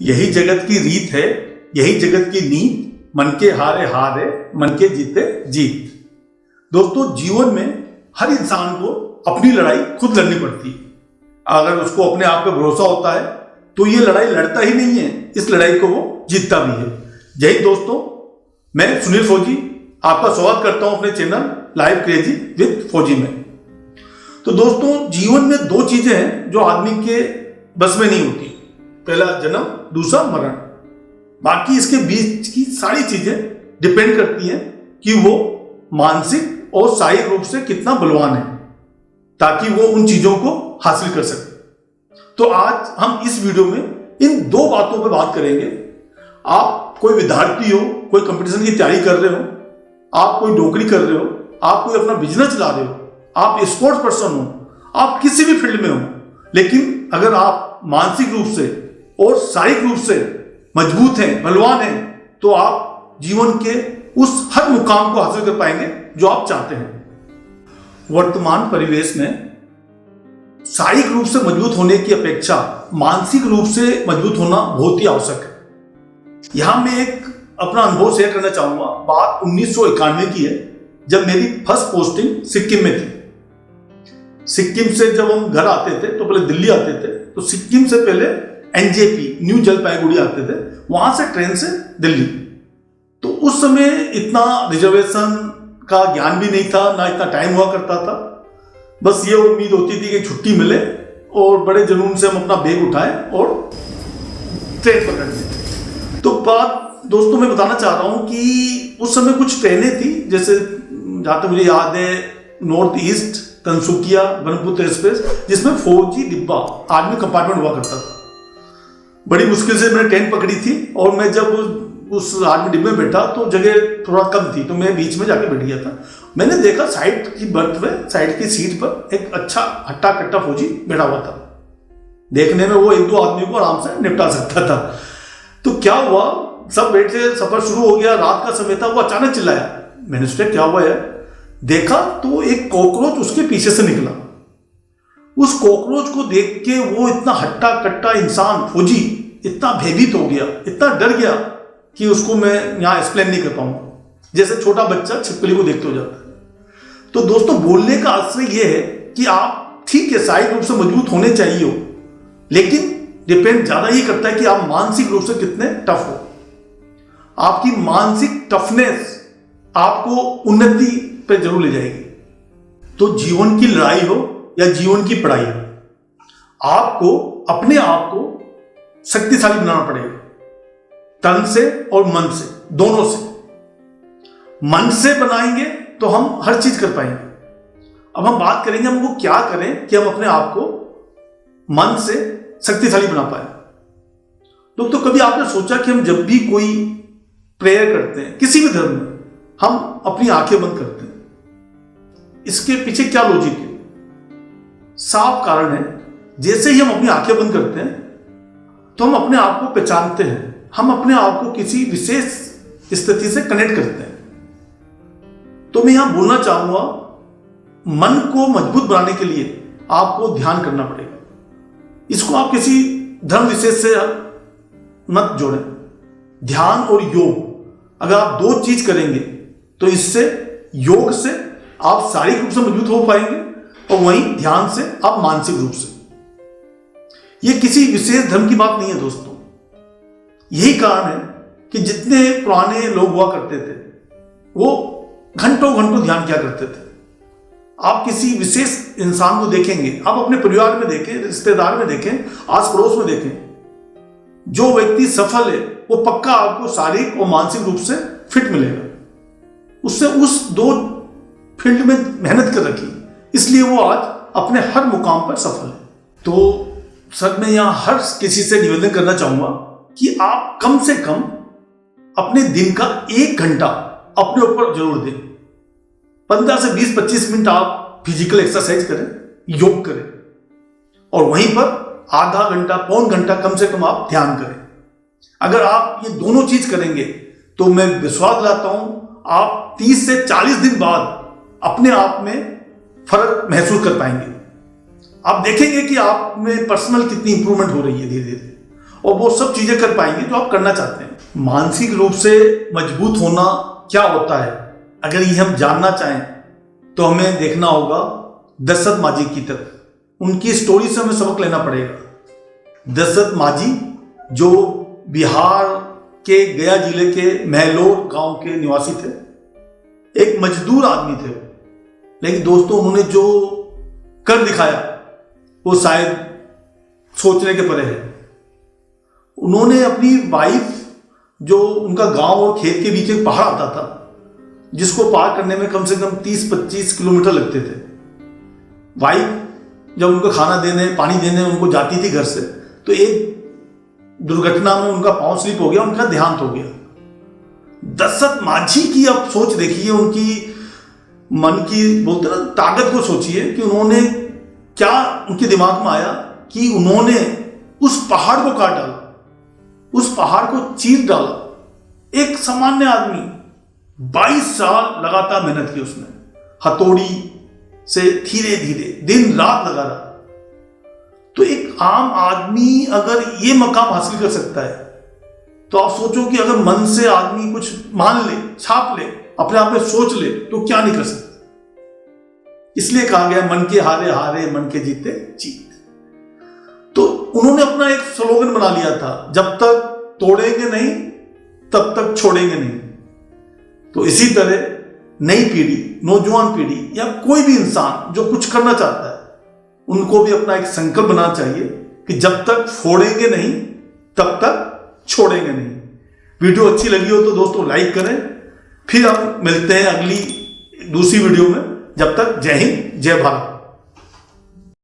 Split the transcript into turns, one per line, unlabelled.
यही जगत की रीत है, यही जगत की नीत, मन के हारे हार है, मन के जीते जीत। दोस्तों, जीवन में हर इंसान को अपनी लड़ाई खुद लड़नी पड़ती है। अगर उसको अपने आप पे भरोसा होता है तो ये लड़ाई लड़ता ही नहीं है, इस लड़ाई को वो जीतता भी है। जय हिंद दोस्तों, मैं सुनील फौजी आपका स्वागत करता हूं अपने चैनल लाइव क्रेजी विद फौजी में। तो दोस्तों, जीवन में दो चीजें हैं जो आदमी के बस में नहीं होती। पहला जन्म, दूसरा मरण। बाकी इसके बीच की सारी चीजें डिपेंड करती हैं कि वो मानसिक और शारीरिक रूप से कितना बलवान है, ताकि वो उन चीजों को हासिल कर सके। तो आज हम इस वीडियो में इन दो बातों पर बात करेंगे। आप कोई विद्यार्थी हो, कोई कंपटीशन की तैयारी कर रहे हो, आप कोई नौकरी कर रहे हो, आप कोई अपना बिजनेस चला रहे हो, आप स्पोर्ट्स पर्सन हो, आप किसी भी फील्ड में हो, लेकिन अगर आप मानसिक रूप से और शारीरिक रूप से मजबूत हैं, बलवान हैं, तो आप जीवन के उस हर मुकाम को हासिल कर पाएंगे जो आप चाहते हैं। वर्तमान परिवेश में शारीरिक रूप से मजबूत होने की अपेक्षा मानसिक रूप से मजबूत होना बहुत ही आवश्यक है। यहां मैं एक अपना अनुभव शेयर करना चाहूंगा। बात 1991 की है, जब मेरी फर्स्ट पोस्टिंग सिक्किम में थी। सिक्किम से जब हम घर आते थे तो पहले दिल्ली आते थे, तो सिक्किम से पहले एनजेपी न्यू जलपाईगुड़ी आते थे, वहां से ट्रेन से दिल्ली। तो उस समय इतना रिजर्वेशन का ज्ञान भी नहीं था, ना इतना टाइम हुआ करता था। बस ये उम्मीद होती थी कि छुट्टी मिले और बड़े जुनून से हम अपना बैग उठाएं और ट्रेन पकड़ लें। तो बात दोस्तों मैं बताना चाह रहा हूं कि उस समय कुछ ट्रेनें थी, जैसे जहां तक मुझे याद है नॉर्थ ईस्ट तनसुकिया ब्रह्मपुत्र एक्सप्रेस, जिसमें फौजी डिब्बा आर्मी कंपार्टमेंट हुआ करता था। बड़ी मुश्किल से मैंने ट्रेन पकड़ी थी और मैं जब उस आर्मी डिब्बे में बैठा तो जगह थोड़ा कम थी, तो मैं बीच में जाके बैठ गया था। मैंने देखा साइड की बर्थ में, साइड की सीट पर एक अच्छा हट्टा कट्टा फौजी बैठा हुआ था। देखने में वो एक दो आदमी को आराम से निपटा सकता था। तो क्या हुआ, सब बैठे, सफर शुरू हो गया, रात का समय था, वो अचानक चिल्लाया। मैंने सोचा क्या हुआ है, देखा तो एक कॉकरोच उसके पीछे से निकला। उस कॉकरोच को देख के वो इतना हट्टा कट्टा इंसान फौजी इतना भयभीत हो गया, इतना डर गया कि उसको मैं यहां एक्सप्लेन नहीं कर पाऊंगा। जैसे छोटा बच्चा छिपकली को देखते हो जाता है। तो दोस्तों, बोलने का आश्रय यह है कि आप ठीक है शारीरिक रूप से मजबूत होने चाहिए हो, लेकिन डिपेंड ज्यादा ये करता है कि आप मानसिक रूप से कितने टफ हो। आपकी मानसिक टफनेस आपको उन्नति पे जरूर ले जाएगी। तो जीवन की लड़ाई हो या जीवन की पढ़ाई हो, आपको अपने आप को शक्तिशाली बनाना पड़ेगा, तन से और मन से, दोनों से। मन से बनाएंगे तो हम हर चीज कर पाएंगे। अब हम बात करेंगे हमको क्या करें कि हम अपने आप को मन से शक्तिशाली बना पाए। तो कभी आपने सोचा कि हम जब भी कोई प्रेयर करते हैं किसी भी धर्म में, हम अपनी आंखें बंद करते हैं, इसके पीछे क्या लॉजिक है? साफ कारण है, जैसे ही हम अपनी आंखें बंद करते हैं तो हम अपने आप को पहचानते हैं, हम अपने आप को किसी विशेष स्थिति से कनेक्ट करते हैं। तो मैं यहां बोलना चाहूंगा, मन को मजबूत बनाने के लिए आपको ध्यान करना पड़ेगा। इसको आप किसी धर्म विशेष से मत जोड़ें। ध्यान और योग, अगर आप दो चीज करेंगे तो इससे, योग से आप शारीरिक रूप से मजबूत हो पाएंगे और वहीं ध्यान से आप मानसिक रूप से। यह किसी विशेष धर्म की बात नहीं है दोस्तों। यही कारण है कि जितने पुराने लोग हुआ करते थे वो घंटों घंटों ध्यान किया करते थे। आप किसी विशेष इंसान को देखेंगे, आप अपने परिवार में देखें, रिश्तेदार में देखें, आस पड़ोस में देखें, जो व्यक्ति सफल है वो पक्का आपको शारीरिक और मानसिक रूप से फिट मिलेगा। उससे उस दो फील्ड में मेहनत कर रखी, इसलिए वो आज अपने हर मुकाम पर सफल है। तो सर, मैं यहां हर किसी से निवेदन करना चाहूंगा कि आप कम से कम अपने दिन का 1 घंटा अपने ऊपर जरूर दें। 15 से 20-25 मिनट आप फिजिकल एक्सरसाइज करें, योग करें, और वहीं पर आधा घंटा, पौन घंटा कम से कम आप ध्यान करें। अगर आप ये दोनों चीज करेंगे तो मैं विश्वास दिलाता हूं आप 30 से 40 दिन बाद अपने आप में फर्क महसूस कर पाएंगे। आप देखेंगे कि आप में पर्सनल कितनी इंप्रूवमेंट हो रही है धीरे धीरे। और वो सब चीजें कर पाएंगे जो आप करना चाहते हैं। मानसिक रूप से मजबूत होना क्या होता है, अगर ये हम जानना चाहें तो हमें देखना होगा दशरथ माझी की तरफ। उनकी स्टोरी से हमें सबक लेना पड़ेगा। दशरथ माझी जो बिहार के गया जिले के महलोर गांव के निवासी थे, एक मजदूर आदमी थे, लेकिन दोस्तों उन्होंने जो कर दिखाया वो शायद सोचने के परे है। उन्होंने अपनी वाइफ, जो उनका गांव और खेत के बीच एक पहाड़ आता था जिसको पार करने में कम से कम 30-25 किलोमीटर लगते थे, वाइफ जब उनको खाना देने पानी देने उनको जाती थी घर से, तो एक दुर्घटना में उनका पांव स्लिप हो गया, उनका देहांत हो गया। दशरथ माझी की अब सोच देखिए, उनकी मन की बोलते ना ताकत को सोचिए कि उन्होंने क्या उनके दिमाग में आया कि उन्होंने उस पहाड़ को काट डाला, उस पहाड़ को चीर डाला। एक सामान्य आदमी 22 साल लगातार मेहनत की उसने, हथौड़ी से धीरे धीरे दिन रात लगा रहा। तो एक आम आदमी अगर ये मकाम हासिल कर सकता है, तो आप सोचो कि अगर मन से आदमी कुछ मान ले, छाप ले, अपने आप में सोच ले, तो क्या नहीं कर सकता। इसलिए कहा गया मन के हारे हारे, मन के जीते जीत। तो उन्होंने अपना एक स्लोगन बना लिया था, जब तक तोड़ेंगे नहीं तब तक छोड़ेंगे नहीं। तो इसी तरह नई पीढ़ी, नौजवान पीढ़ी या कोई भी इंसान जो कुछ करना चाहता है, उनको भी अपना एक संकल्प बनाना चाहिए कि जब तक फोड़ेंगे नहीं तब तक छोड़ेंगे नहीं। वीडियो अच्छी लगी हो तो दोस्तों लाइक करें। फिर हम मिलते हैं अगली दूसरी वीडियो में। जब तक जय हिंद, जय भारत।